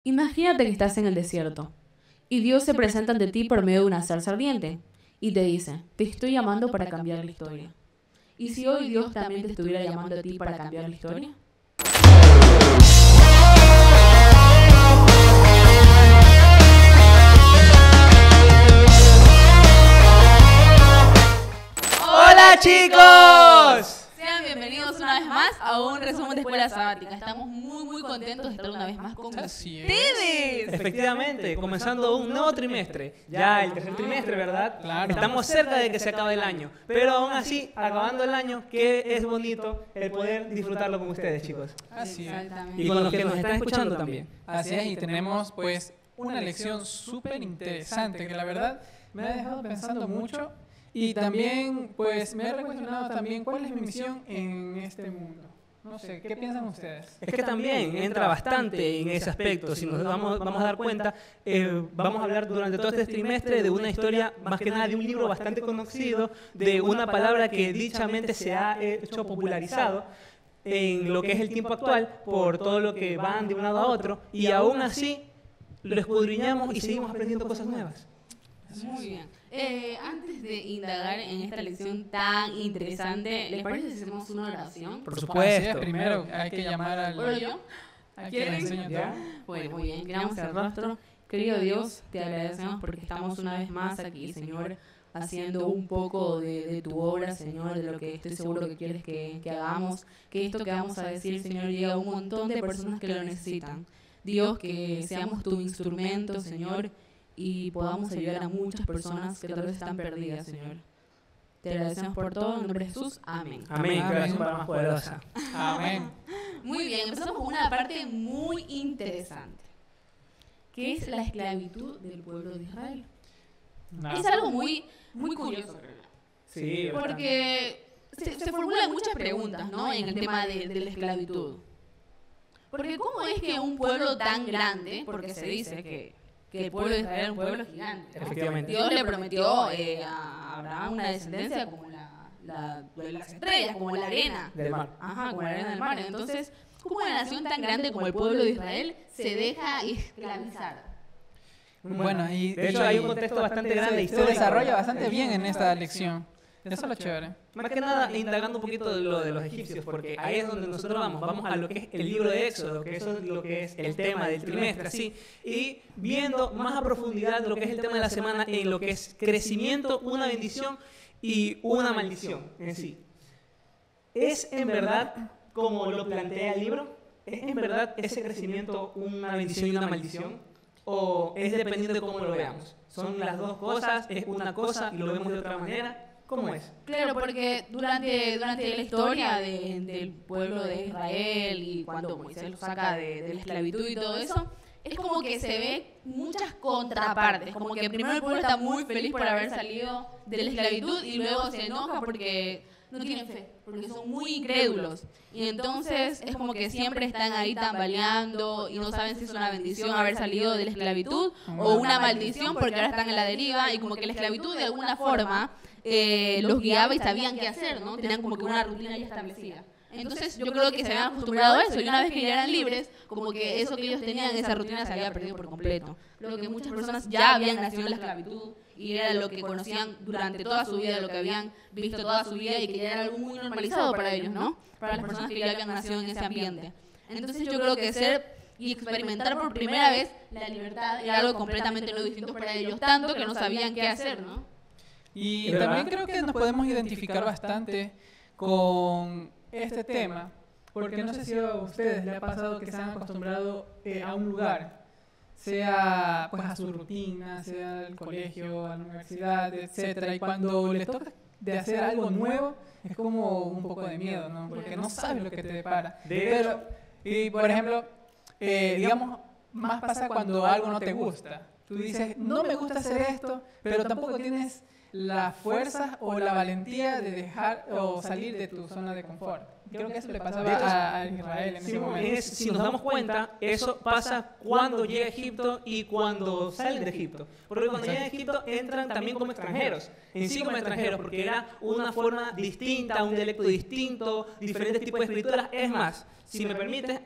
Imagínate que estás en el desierto y Dios se presenta ante ti por medio de una zarza ardiente y te dice, te estoy llamando para cambiar la historia. ¿Y si hoy Dios también te estuviera llamando a ti para cambiar la historia? ¡Hola, chicos! Sean bienvenidos una vez más a un resumen de Escuela Sabática. Estamos muy contentos de estar una vez más con ustedes. Efectivamente, comenzando un nuevo trimestre. Ya el tercer trimestre, ¿verdad? Claro. Estamos cerca de que se acabe el año. Pero aún así, acabando el año, que es bonito el poder disfrutarlo con ustedes, chicos. Así es. Exactamente. Y con los que nos están escuchando también. Así es, y tenemos pues una lección súper interesante que la verdad me ha dejado pensando mucho y también pues me ha recuestionado también cuál es mi misión en este mundo. No sé, ¿qué piensan ustedes? Es que también entra bastante en ese aspecto. Si nos vamos a dar cuenta, vamos a hablar durante todo este trimestre de una historia, más que nada de un libro bastante conocido, de una palabra que dichamente se ha hecho popularizado en lo que es el tiempo actual por todo lo que van de un lado a otro, y aún así lo escudriñamos y seguimos aprendiendo cosas nuevas. Muy bien. Antes de indagar en esta lección tan interesante, ¿les parece si hacemos una oración? Por Así es, supuesto. primero hay que llamar ¿Puedo al... yo? ¿A quién le enseño ¿Ya? todo? Bueno, muy bien. Miramos el rostro. Querido Dios, te agradecemos porque estamos una vez más aquí, Señor, haciendo un poco de tu obra, Señor, de lo que estoy seguro que quieres que hagamos. Que esto que vamos a decir, Señor, llegue a un montón de personas que lo necesitan. Dios, que seamos tu instrumento, Señor, y podamos ayudar a muchas personas que tal vez están perdidas, Señor. Te agradecemos por todo, en nombre de Jesús. Amén. Amén. Amén. Gracias para más poderosa. Amén. Muy bien, empezamos con una parte muy interesante, que es la esclavitud del pueblo de Israel. Es algo muy curioso, creo yo. Sí, Porque se formulan muchas preguntas, ¿no? En el tema de la esclavitud. Porque ¿cómo es que un pueblo tan grande, porque se dice que el pueblo de Israel era un pueblo gigante, ¿no? Efectivamente. Dios le prometió a Abraham una descendencia como las estrellas, como la arena. Del mar. Ajá, como la arena del mar. Entonces, ¿cómo una nación tan grande como el pueblo de Israel se deja esclavizar? Bueno, y de hecho hay un contexto bastante grande se histórico. desarrolla bastante bien en esta lección. Eso es lo chévere. Más que nada, indagando un poquito de lo de los egipcios, porque ahí es donde nosotros vamos a lo que es el libro de Éxodo, que eso es lo que es el tema del trimestre, así, y viendo más a profundidad lo que es el tema de la semana en lo que es crecimiento, una bendición y una maldición en sí. ¿Es en verdad como lo plantea el libro? ¿Es en verdad ese crecimiento una bendición y una maldición? ¿O es dependiendo de cómo lo veamos? ¿Son las dos cosas? ¿Es una cosa y lo vemos de otra manera? ¿Cómo es? Claro, porque durante la historia del pueblo de Israel y cuando Moisés lo saca de la esclavitud y todo eso, es como que se ve muchas contrapartes, como que primero el pueblo está muy feliz por haber salido de la esclavitud y luego se enoja porque no tienen fe, porque son muy incrédulos. Y entonces es como que siempre están ahí tambaleando y no saben si es una bendición haber salido de la esclavitud o una maldición porque ahora están en la deriva y como que la esclavitud de alguna forma los guiaba y sabían qué hacer, ¿no? Tenían como que una rutina ya establecida. Entonces yo creo que se habían acostumbrado a eso y una vez que ya eran libres, como que eso que ellos tenían, esa rutina se había perdido por completo. Creo que muchas personas ya habían nacido en la esclavitud y era lo que conocían durante toda su vida, lo que habían visto toda su vida y que ya era algo muy normalizado para ellos, ¿no? Para las personas que ya habían nacido en ese ambiente. Entonces yo creo que ser y experimentar por primera vez la libertad era algo completamente no distinto para ellos, tanto que no sabían qué hacer, ¿no? Y también creo que nos podemos identificar bastante con este tema, porque no sé si a ustedes les ha pasado que se han acostumbrado a un lugar, sea pues a su rutina, sea al colegio, a la universidad, etcétera, y cuando les toca de hacer algo nuevo es como un poco de miedo, ¿no? Porque no sabes lo que te depara. Pero, y por ejemplo, digamos, más pasa cuando algo no te gusta. Tú dices, no me gusta hacer esto, pero tampoco tienes la fuerza o la valentía de dejar o salir de tu zona de confort. Creo que eso le De hecho, pasaba a Israel en ese momento. Si nos damos cuenta, eso pasa cuando llega a Egipto y cuando salen de Egipto. Porque cuando llegan a Egipto entran también como extranjeros, en sí como extranjeros, porque era una forma distinta, un dialecto distinto, diferentes tipos de escrituras. Es más, si me permites,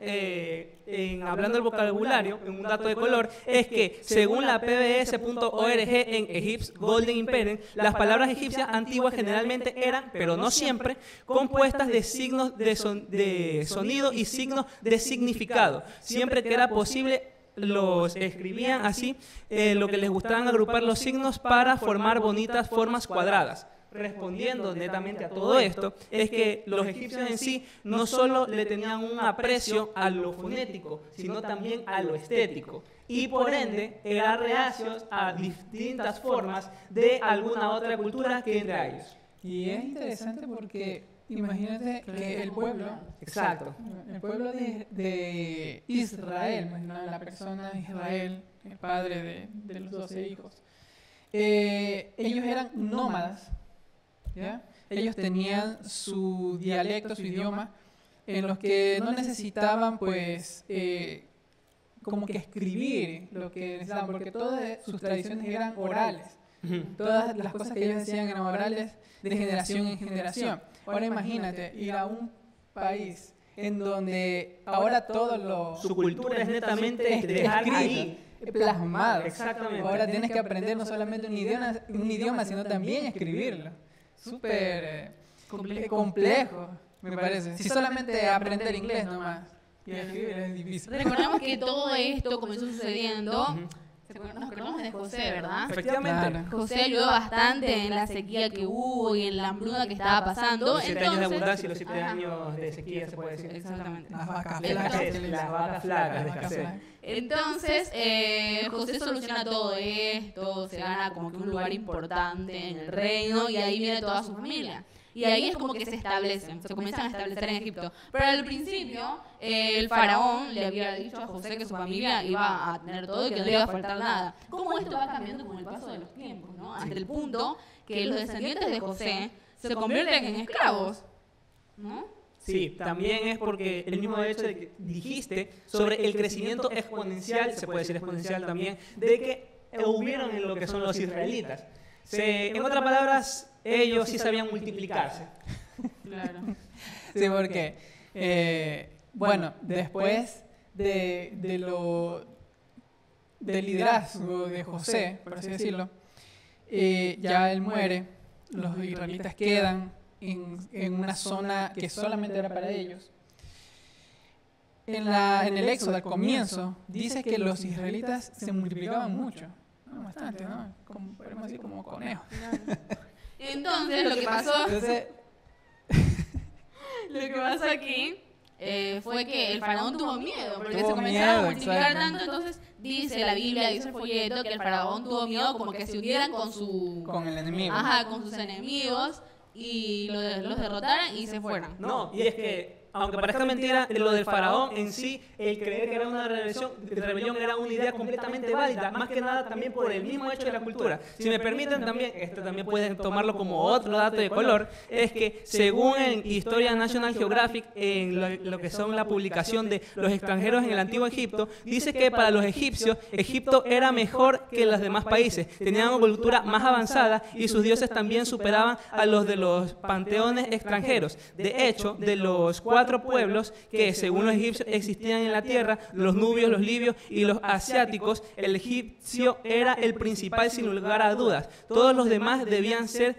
hablando del vocabulario, en un dato de color, es que según la pbs.org en Egypt's Golden Imperium, las palabras egipcias antiguas generalmente eran, pero no siempre, compuestas de signos de sonido y signos de significado. Siempre que era posible, los escribían así, lo que les gustaban agrupar los signos para formar bonitas formas cuadradas. Respondiendo netamente a todo esto, es que los egipcios en sí no solo le tenían un aprecio a lo fonético, sino también a lo estético. Y por ende, eran reacios a distintas formas de alguna otra cultura que entre a ellos. Y es interesante porque imagínate que el pueblo, Exacto. el pueblo de Israel, pues, ¿no? La persona de Israel, el padre de los 12 hijos, ellos eran nómadas, ¿ya? Ellos tenían su dialecto, su idioma, en los que no necesitaban, pues, como que escribir lo que necesitaban, porque todas sus tradiciones eran orales. Todas las cosas que ellos decían eran orales de generación en generación. Ahora imagínate ir a un país en donde ahora todo lo... Su cultura es netamente dejar ahí. Plasmado. Exactamente. Ahora tienes que aprender no solamente un idioma, sino también escribirlo. Súper complejo, me parece. Si solamente aprender inglés nomás y escribir es difícil. Recordemos que todo esto comenzó sucediendo. Nos acordamos de José, ¿verdad? Efectivamente. Claro. José ayudó bastante en la sequía que hubo y en la hambruna que estaba pasando. Los 7 años de Entonces, abundancia y los 7 ajá. años de sequía, se puede decir. Exactamente. Las vacas Entonces, flacas. Las vacas flacas de escasez. Entonces, José soluciona todo esto, se gana como que un lugar importante en el reino y ahí viene toda su familia. Y ahí es como que se establecen, se comienzan a establecer en Egipto. Pero al principio, el faraón le había dicho a José que su familia iba a tener todo y que no le iba a faltar nada. ¿Cómo esto va cambiando con el paso de los tiempos, ¿no? Hasta el punto que los descendientes de José se convierten en esclavos, ¿no? Sí, también es porque el mismo hecho de que dijiste sobre el crecimiento exponencial, se puede decir exponencial también, de que hubieron en lo que son los israelitas. En otras palabras, ellos sí sabían multiplicarse. Claro. Sí, porque, bueno, después del liderazgo de José, por así decirlo, ya él muere, los israelitas quedan en una zona que solamente era para ellos. En el Éxodo, al comienzo, dice que los israelitas se multiplicaban mucho, ¿no? Bastante, ¿no? Podemos decir como conejos. Entonces, lo que pasó... Entonces, Lo que pasó aquí fue que el faraón tuvo miedo, porque Tuvo se comenzaron miedo, a multiplicar exacto. tanto, entonces dice la Biblia, dice el folleto, que el faraón tuvo miedo como que se unieran con el enemigo. ajá, con sus enemigos y los derrotaran y se fueran. No, y es que, aunque parezca mentira, lo del faraón en sí, el creer que era una rebelión era una idea completamente válida, más que nada también por el mismo hecho de la cultura. Si me permiten también, esto también pueden tomarlo como otro dato de color, es que según en Historia National Geographic, en lo que son la publicación de los extranjeros en el Antiguo Egipto, dice que para los egipcios, Egipto era mejor que los demás países, tenían una cultura más avanzada y sus dioses también superaban a los de los panteones extranjeros. De hecho, de los 4 pueblos que según los egipcios existían en la tierra, los nubios, los libios y los asiáticos, el egipcio era el principal sin lugar a dudas. Todos los demás debían ser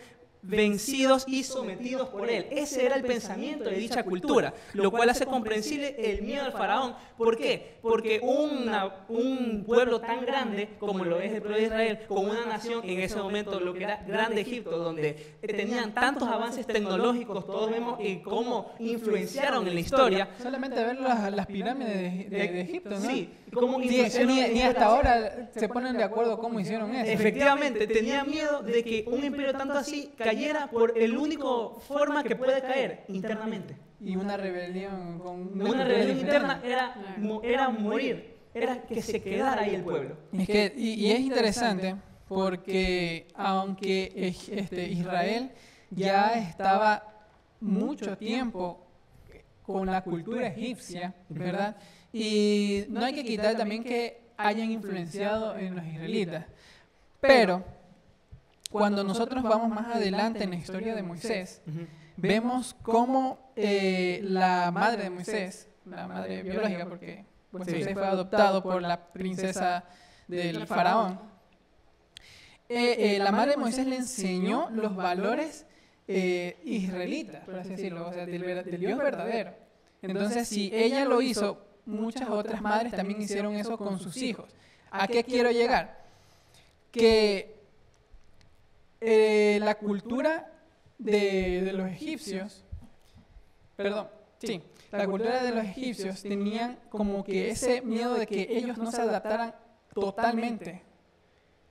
vencidos y sometidos por él. Ese era el pensamiento de dicha cultura, lo cual hace comprensible el miedo al faraón. ¿Por qué? Porque un pueblo tan grande como lo es el pueblo de Israel, con una nación en ese momento, lo que era Grande Egipto, donde tenían tantos avances tecnológicos, todos vemos cómo influenciaron en la historia. Solamente ver las pirámides de Egipto, ¿no? Sí, cómo Sí, influenciaron ni hasta ahora se ponen de acuerdo cómo hicieron eso. Efectivamente, tenía miedo de que un imperio tanto así cayera por el único forma que puede caer, internamente. Y una rebelión con Una rebelión interna era morir, era que se quedara ahí el pueblo. Y es interesante porque aunque Israel ya estaba mucho tiempo con la cultura egipcia, ¿verdad? Y no hay que quitar también que hayan influenciado en los israelitas. Pero cuando nosotros vamos más adelante en la historia de Moisés, vemos cómo la madre de Moisés, la madre biológica, porque Moisés fue adoptado por la princesa del faraón, la madre de Moisés le enseñó los valores israelitas, por así decirlo, o sea, del Dios verdadero. Entonces, si ella lo hizo, muchas otras madres también hicieron eso con sus hijos. ¿A qué quiero llegar? Que la cultura de los egipcios, la cultura de los egipcios tenían como que ese miedo de que ellos no se adaptaran totalmente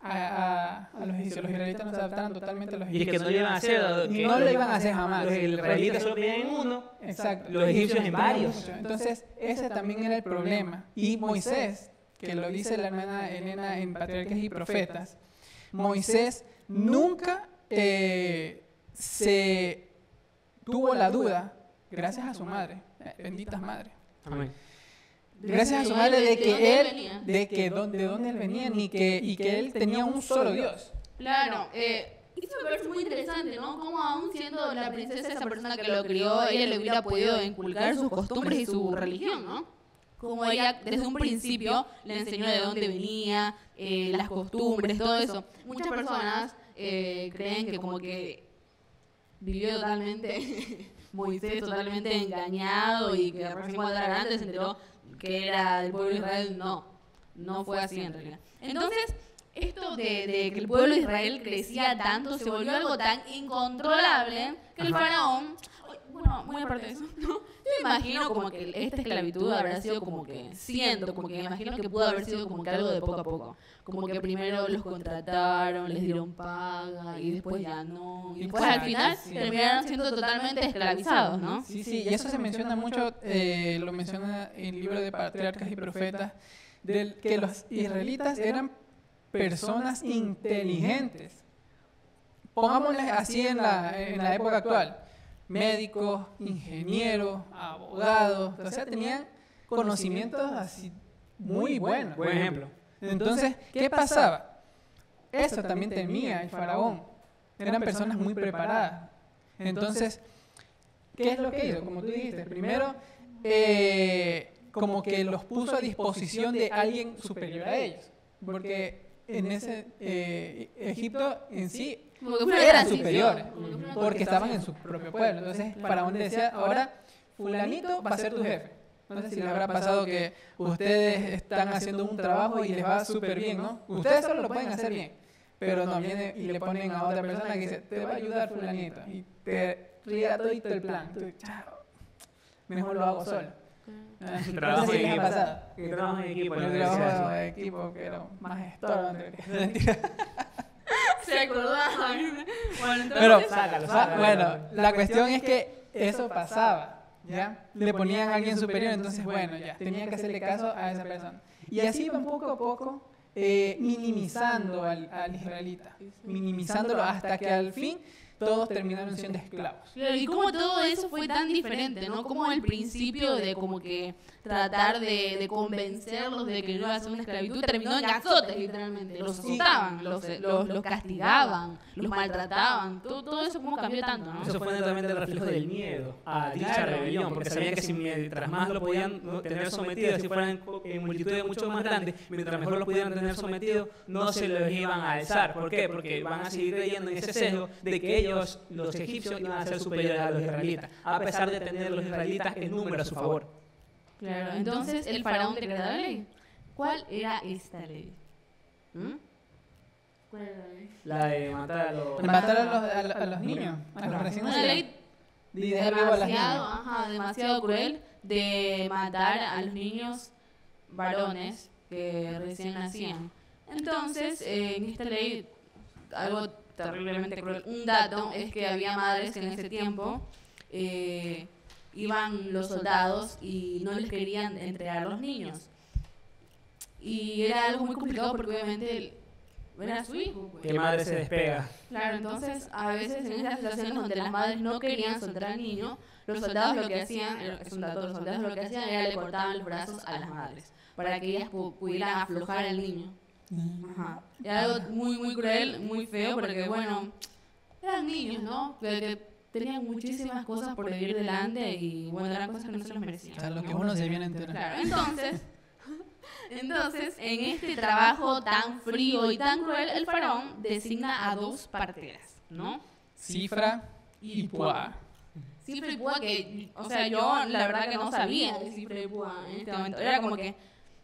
a los egipcios. Los israelitas no se adaptaran totalmente a los egipcios. Y es que no lo iban a hacer. No lo iban a hacer jamás. Los israelitas solo creían en uno. Exacto. Los egipcios en varios. Entonces, ese también era el problema. Y Moisés, que lo dice la hermana Elena en Patriarcas y Profetas, Moisés nunca se tuvo la duda, gracias a su madre, benditas madres. Amén. Gracias a su madre de dónde él venía y que él tenía un solo Dios. Claro, eso me parece muy interesante, ¿no? Como aún siendo la princesa esa persona que lo crió, ella le hubiera podido inculcar sus costumbres y su religión, ¿no? Como ella desde un principio le enseñó de dónde venía, las costumbres, todo eso. Muchas personas creen que como que vivió totalmente, Moisés totalmente engañado y que recién cuando era grande se enteró que era del pueblo de Israel. No fue así en realidad. Entonces, esto de que el pueblo de Israel crecía tanto, se volvió algo tan incontrolable que el faraón, bueno, muy aparte de eso, ¿no? Yo me imagino como que esta esclavitud habrá sido como que, me imagino que pudo haber sido como que algo de poco a poco. Como que primero los contrataron, les dieron paga y después ya no. Y después al final terminaron siendo totalmente esclavizados, ¿no? Sí, y eso se menciona mucho, lo menciona en el libro de Patriarcas y Profetas, que los israelitas eran personas inteligentes. Pongámosles así en la época actual. Médicos, ingenieros, abogados, o sea, tenían conocimientos así muy buenos. Buen ejemplo. Entonces, ¿qué pasaba? Eso también temía el faraón. Eran personas muy preparadas. Entonces, ¿qué es lo que hizo? Como tú dijiste, primero, como que los puso a disposición de alguien superior a ellos. Porque en ese Egipto en sí eran superiores, porque estaban en su propio pueblo. Entonces, faraón decía, ahora fulanito va a ser tu jefe. No sé si les habrá pasado que ustedes están haciendo un trabajo y les va súper bien, ¿no? Ustedes solo lo pueden hacer bien, pero no viene y le ponen a otra persona que dice, te va a ayudar fulanito, y te riega todito el plan. Tú, chao, mejor lo hago solo. Trabajo en equipo. Trabajo en equipo. El trabajo de equipo que era más estorbo. Mentira. Se acordaba. Bueno, entonces, Pero, sácalo. bueno, la cuestión es que eso pasaba, ¿ya? Le ponían a alguien superior, entonces, bueno, ya, tenían que hacerle caso a esa persona. Y así iban poco a poco minimizando al israelita, minimizándolo hasta que al fin todos terminaron siendo esclavos. Claro, y cómo todo eso fue tan diferente, ¿no? Como el principio de como que tratar de convencerlos de que no iba a ser una esclavitud terminó en azotes, literalmente. Los azotaban, los castigaban, los maltrataban. Todo eso como cambió tanto, ¿no? Eso fue netamente el reflejo del miedo a dicha rebelión, porque sabían que si mientras más lo podían tener sometido, si fueran en multitudes mucho más grandes, mientras mejor lo pudieran tener sometido, no se los iban a alzar. ¿Por qué? Porque van a seguir creyendo en ese sesgo de que ellos, los egipcios, iban a ser superiores a los israelitas, a pesar de tener los israelitas en número a su favor. Claro, entonces el faraón decretó la ley. ¿Cuál era esta ley? ¿Cuál era la ley? La de matar a los... Matar a los niños, a los recién Una nacidos. ley Y dejar vivo a las niñas. demasiado cruel de matar a los niños varones que recién nacían. Entonces, en esta ley, algo terriblemente cruel, un dato es que había madres que en ese tiempo iban los soldados y no les querían entregar a los niños. Y era algo muy complicado porque obviamente ver a su hijo. Pues. Que madre se despega. Claro, entonces a veces en esas situaciones donde las madres no querían soltar al niño, los soldados lo que hacían, es un dato, los soldados lo que hacían era le cortaban los brazos a las madres para que ellas pudieran aflojar al niño. Ajá. Era algo muy, muy cruel, muy feo, porque bueno, eran niños, ¿no? Que tenían muchísimas cosas por vivir delante y bueno, eran cosas que no se los merecían. O sea, lo que ¿no? uno se viene a enterar. Claro, entonces, en este trabajo tan frío y tan cruel, el faraón designa a 2 parteras, ¿no? Cifra y Pua. Cifra y Púa que, o sea, yo la verdad que no sabía de Cifra y Púa en este momento. Era como que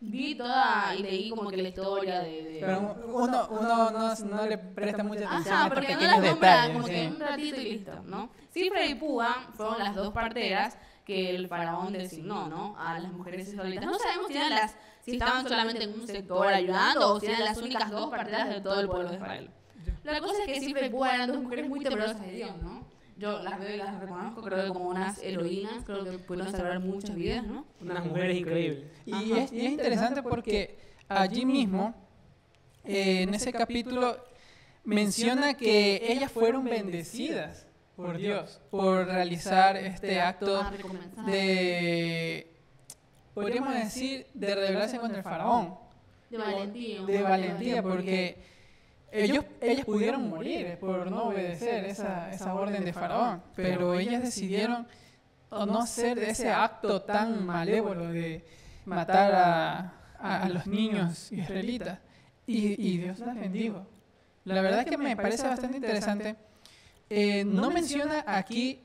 vi toda y leí como que la historia de... Pero uno no le presta mucha atención a Ajá, estos porque no pequeños las nombra detalles. como ¿sí? que un ratito y listo, ¿no? Cifra y Púa fueron las 2 parteras que el faraón designó, ¿no? A las mujeres israelitas. No sabemos si estaban solamente en un sector ayudando o si eran las únicas 2 parteras de todo el pueblo de Israel. La cosa es que Cifra y Púa eran 2 mujeres muy temerosas de Dios, ¿no? Yo las veo y las reconozco, creo que como unas heroínas, creo que pudieron salvar muchas vidas, ¿no? Unas mujeres increíbles. Y es interesante porque allí mismo, en ese capítulo, menciona que ellas fueron bendecidas por Dios por realizar este acto de, podríamos decir, de rebelarse contra el faraón. De valentía. De valentía, porque ellas pudieron morir por no obedecer esa orden de faraón, pero ellas decidieron no hacer ese acto tan malévolo de matar a los niños israelitas. Y Dios las bendijo. La verdad es que me parece bastante interesante. No menciona aquí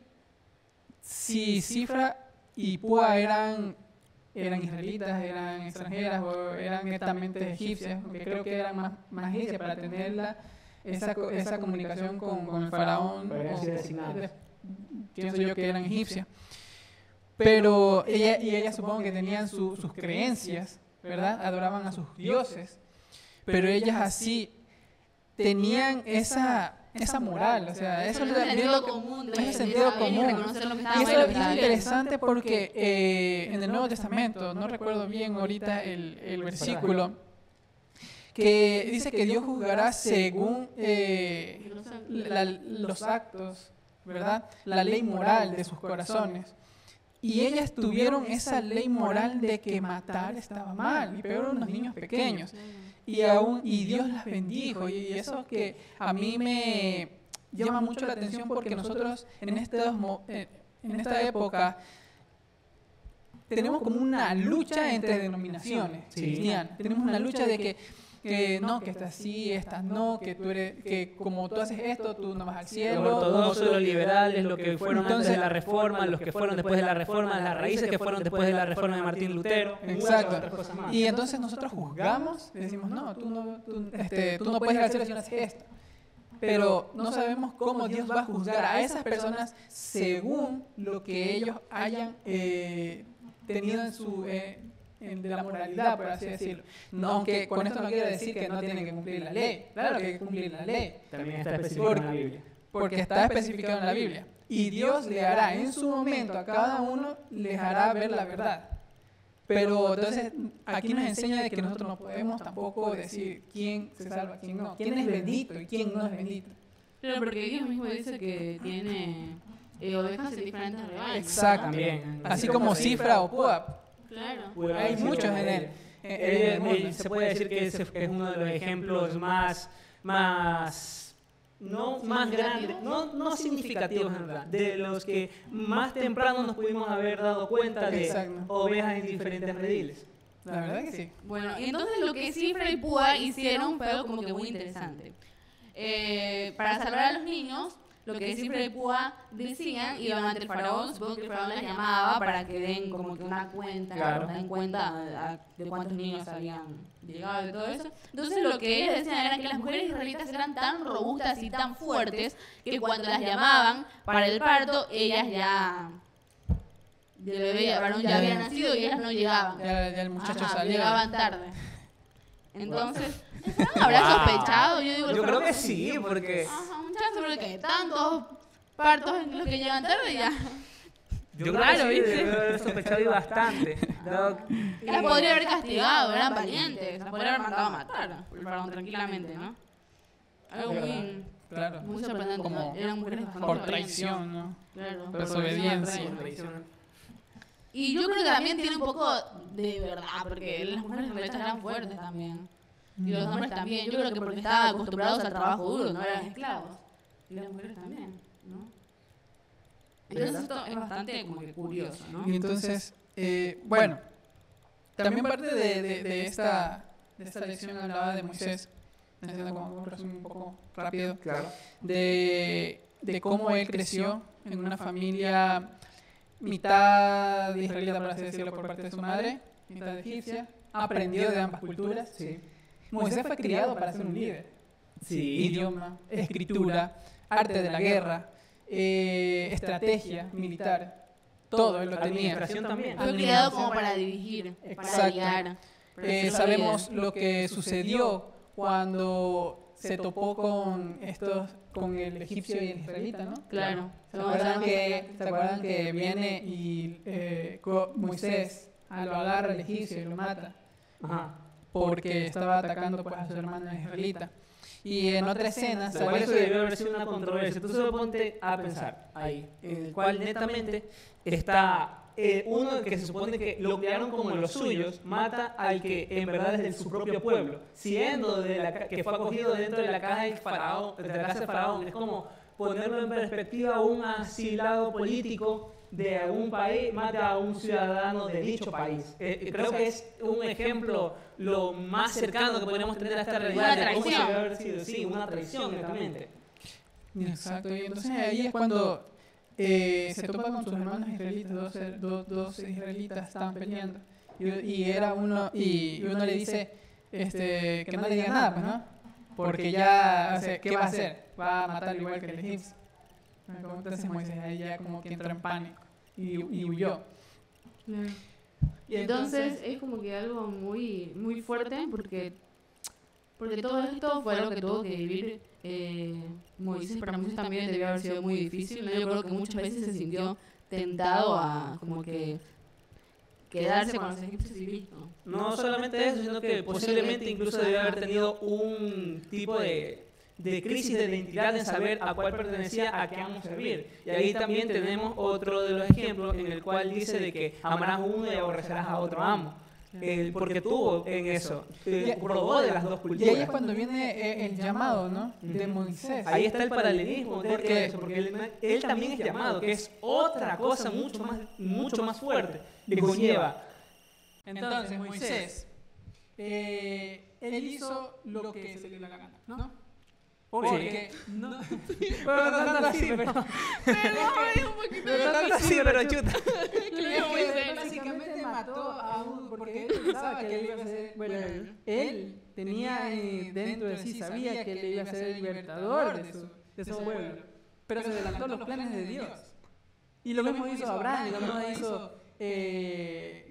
si Cifra y Púa eran israelitas, eran extranjeras o eran netamente egipcias, porque creo que eran más egipcias para tener esa comunicación con el faraón. Pienso yo que eran egipcias. Pero ellas supongo que tenían sus creencias, ¿verdad? Adoraban a sus dioses, pero ellas así tenían esa moral, o sea, eso es el sentido común. Y eso es interesante porque en el Nuevo Testamento, no recuerdo bien ahorita el versículo, que dice que Dios juzgará según los actos, ¿verdad? La ley moral de sus corazones. Y ellas tuvieron esa ley moral de que matar estaba mal, y peor unos niños pequeños. Y Dios las bendijo, y eso que a mí me llama mucho la atención porque nosotros en esta época tenemos como una lucha entre denominaciones cristianas. Tenemos una lucha de que no, que estas sí, estas no, que como tú haces esto, tú no vas al cielo. Los ortodoxos, los liberales, los que fueron antes de la Reforma, los que fueron después de la Reforma, las raíces que fueron después de la Reforma de Martín Lutero. Exacto. Y entonces nosotros juzgamos y decimos, no, tú no puedes ir al cielo si no haces esto. Pero no sabemos cómo Dios va a juzgar a esas personas según lo que ellos hayan tenido de la moralidad, por así decirlo. No, aunque con esto no quiere decir que no tienen que cumplir la ley. Claro que hay que cumplir la ley. También está especificado en la Biblia. Porque está especificado en la Biblia. Y Dios le hará en su momento a cada uno, les hará ver la verdad. Pero entonces aquí nos enseña de que nosotros no podemos tampoco decir quién se salva, quién no. Quién es bendito y quién no es bendito. Claro, porque Dios mismo dice que tiene ovejas en diferentes rebaños. Exacto. También. Así como Cifra o Púa. Claro. Hay muchos en el mundo. Se puede decir que ese es uno de los ejemplos más grandes, no significativos en realidad, de los que más temprano nos pudimos haber dado cuenta de ovejas en diferentes rediles. La verdad que sí. Bueno, entonces lo que Cifra y Púa hicieron fue algo como que muy interesante. Para salvar a los niños, lo que Cifra y Púa decían, iban ante el faraón, supongo que el faraón les llamaba para que den como que una cuenta, claro, den cuenta de cuántos niños habían llegado y todo eso. Entonces lo que ellos decían era que las mujeres israelitas eran tan robustas y tan fuertes que cuando las llamaban para el parto, ellas ya... El bebé, el varón ya había nacido y ellas no llegaban. Ya el muchacho salía. Llegaban tarde. Entonces, ¿habrá sospechado? Yo creo que sí, porque... Ajá, un chance, porque tantos partos en los que llegan tarde ya. Yo creo que sí, debe haber sospechado y bastante. Las podría haber castigado, eran valientes. Las podría haber mandado a matar, el faraón tranquilamente, ¿no? Algo muy, Claro. muy sorprendente. Como ¿no? Eran mujeres bastante Por obedientes. traición, ¿no? Claro. Desobediencia. Y yo creo que también tiene un poco de verdad, porque las mujeres israelitas eran fuertes también. Y los hombres también. Yo creo que porque estaban acostumbrados al trabajo duro, no eran esclavos. Y las mujeres también, ¿no? Entonces esto es bastante como que curioso, ¿no? Y entonces, bueno, también parte de esta lección hablaba de Moisés, haciendo como un resumen un poco rápido, Claro. de cómo él creció en una familia mitad israelita, por así decirlo, por parte de su madre, mitad egipcia, aprendió de ambas culturas. Sí. Moisés fue criado para ser un líder. Sí. Idioma, escritura, arte de la guerra, estrategia militar, todo él lo tenía. Administración también. Fue creado como para dirigir, para Exacto. guiar. para ser Sabemos líder. lo que sucedió cuando se topó con el egipcio y el israelita, ¿no? Claro. ¿Se acuerdan que viene y Moisés lo agarra al egipcio y lo mata? Ajá. Porque estaba atacando pues, a su hermano israelita. Y en otra escena... Lo cual eso debió haber sido una controversia. Tú solo ponte a pensar ahí, en el cual netamente está uno que se supone que lo crearon como los suyos, mata al que en verdad es de su propio pueblo, siendo que fue acogido dentro de la casa del faraón, de la casa del faraón. Es como ponerlo en perspectiva, un asilado político de algún país mata a un ciudadano de dicho país. Creo que es un ejemplo lo más cercano que podemos tener a esta realidad. Una de cómo se traición. debe haber sido. Sí, una traición, netamente. Exacto, y entonces ahí es cuando se topa con sus hermanos israelitas, dos israelitas estaban peleando. Y era uno, y uno le dice que no le diga nada, pues, ¿no? Porque ya, o sea, ¿qué va a hacer? Va a matar igual que el egipcio. Entonces Moisés ahí ya como que entró en pánico y huyó. Claro. Y entonces es como que algo muy, muy fuerte porque todo esto fue algo que tuvo que vivir Moisés. Para Moisés también debió haber sido muy difícil, ¿no? Yo creo que muchas veces se sintió tentado a como que quedarse con los egipcios y listo. No solamente eso, sino que posiblemente incluso debe haber tenido un tipo de crisis de identidad en saber a cuál pertenecía, a qué vamos a servir. Y ahí también tenemos otro de los ejemplos en el cual dice de que amarás a uno y aborrecerás a otro amo. Porque tuvo en eso, probó de las dos Y ahí es culturas. cuando viene el llamado, ¿no? De Moisés. Ahí está el paralelismo dentro de eso, porque él también es llamado, que es otra cosa mucho más fuerte, que conlleva. Entonces Moisés, él hizo lo que se le dio la gana, ¿no? Porque no tanto así, pero chuta. básicamente mató a uno porque él pensaba que él iba a ser, bueno, él tenía dentro de sí, sabía que él iba a ser el libertador de su pueblo, pero se adelantó los planes de Dios. Y lo mismo hizo Abraham, y lo mismo hizo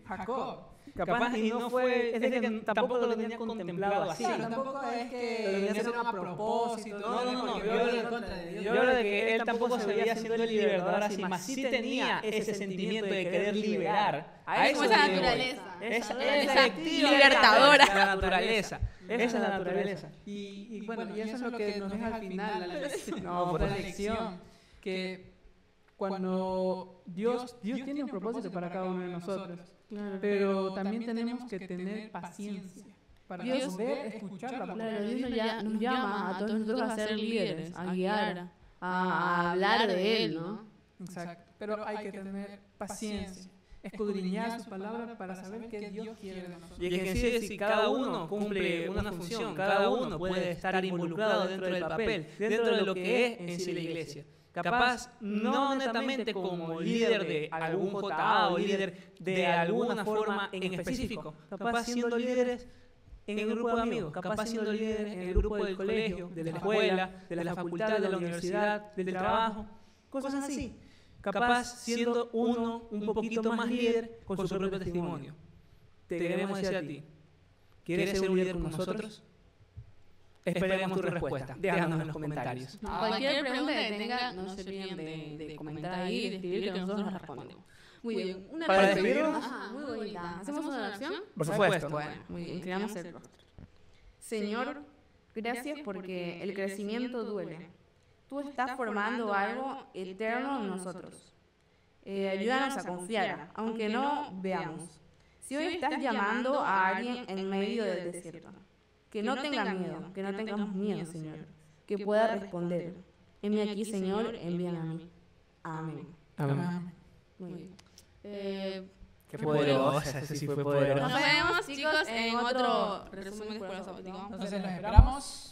Jacob. Capaz y no fue, es de que tampoco lo tenía contemplado así. Claro, tampoco es que lo hicieron a propósito. No, porque iba en contra de Dios. yo hablo de que él tampoco se veía siendo el libertador así, más sí tenía ese sentimiento de querer liberar. A eso esa es lo que voy. naturaleza. Esa directiva libertadora. La naturaleza. Esa es la naturaleza. Y bueno, y eso es lo que nos deja al final la lección. No, por la ahí. lección. Que cuando Dios tiene un propósito para cada uno de nosotros. Claro. Pero también tenemos que tener paciencia para Dios- poder escuchar la palabra. Claro, Dios nos llama a todos nosotros a ser líderes, a guiar, a hablar de Él, ¿no? Exacto. Pero hay que tener paciencia, escudriñar su palabra para saber qué Dios quiere de nosotros. Y es que en sí, si cada uno cumple una función, cada uno puede estar involucrado dentro del papel, dentro de lo que es en sí la iglesia. Capaz, no netamente como líder de algún JA o líder de alguna forma en específico, capaz siendo líderes en el grupo de amigos, capaz siendo líderes en el grupo del colegio, de la escuela, de la facultad, de la universidad, del trabajo, cosas así. Capaz siendo uno un poquito más líder con su propio testimonio. Te queremos decir a ti, ¿quieres ser un líder con nosotros? Esperemos tu respuesta. Déjanos en los comentarios. Cualquier pregunta que tenga, no se olviden de comentar ahí, de escribir, que nosotros nos respondemos. Muy bien. Una ¿Para oración. despedirnos? Ajá, muy bonita. ¿Hacemos una oración? Por supuesto. Bueno, muy bien. Escribamos el rostro. Señor, Gracias porque el crecimiento duele. Tú estás formando algo eterno en nosotros. Ayúdanos a confiar, aunque no veamos. Si hoy estás llamando a alguien en medio del desierto, que no tenga miedo, que no tengamos miedo, Señor, que pueda responder. Heme aquí, Señor, envíame a mí. Amén. Amén. Muy bien. Qué poderosa, esa sí fue poderosa. Nos vemos, chicos, en otro resumen de escuela sabática. Entonces los esperamos.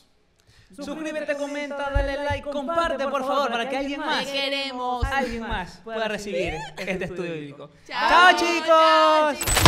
Suscríbete, comenta, dale like, comparte por favor para que alguien más, Te queremos. alguien más pueda recibir este estudio bíblico. Chao, ¡Chao, chicos!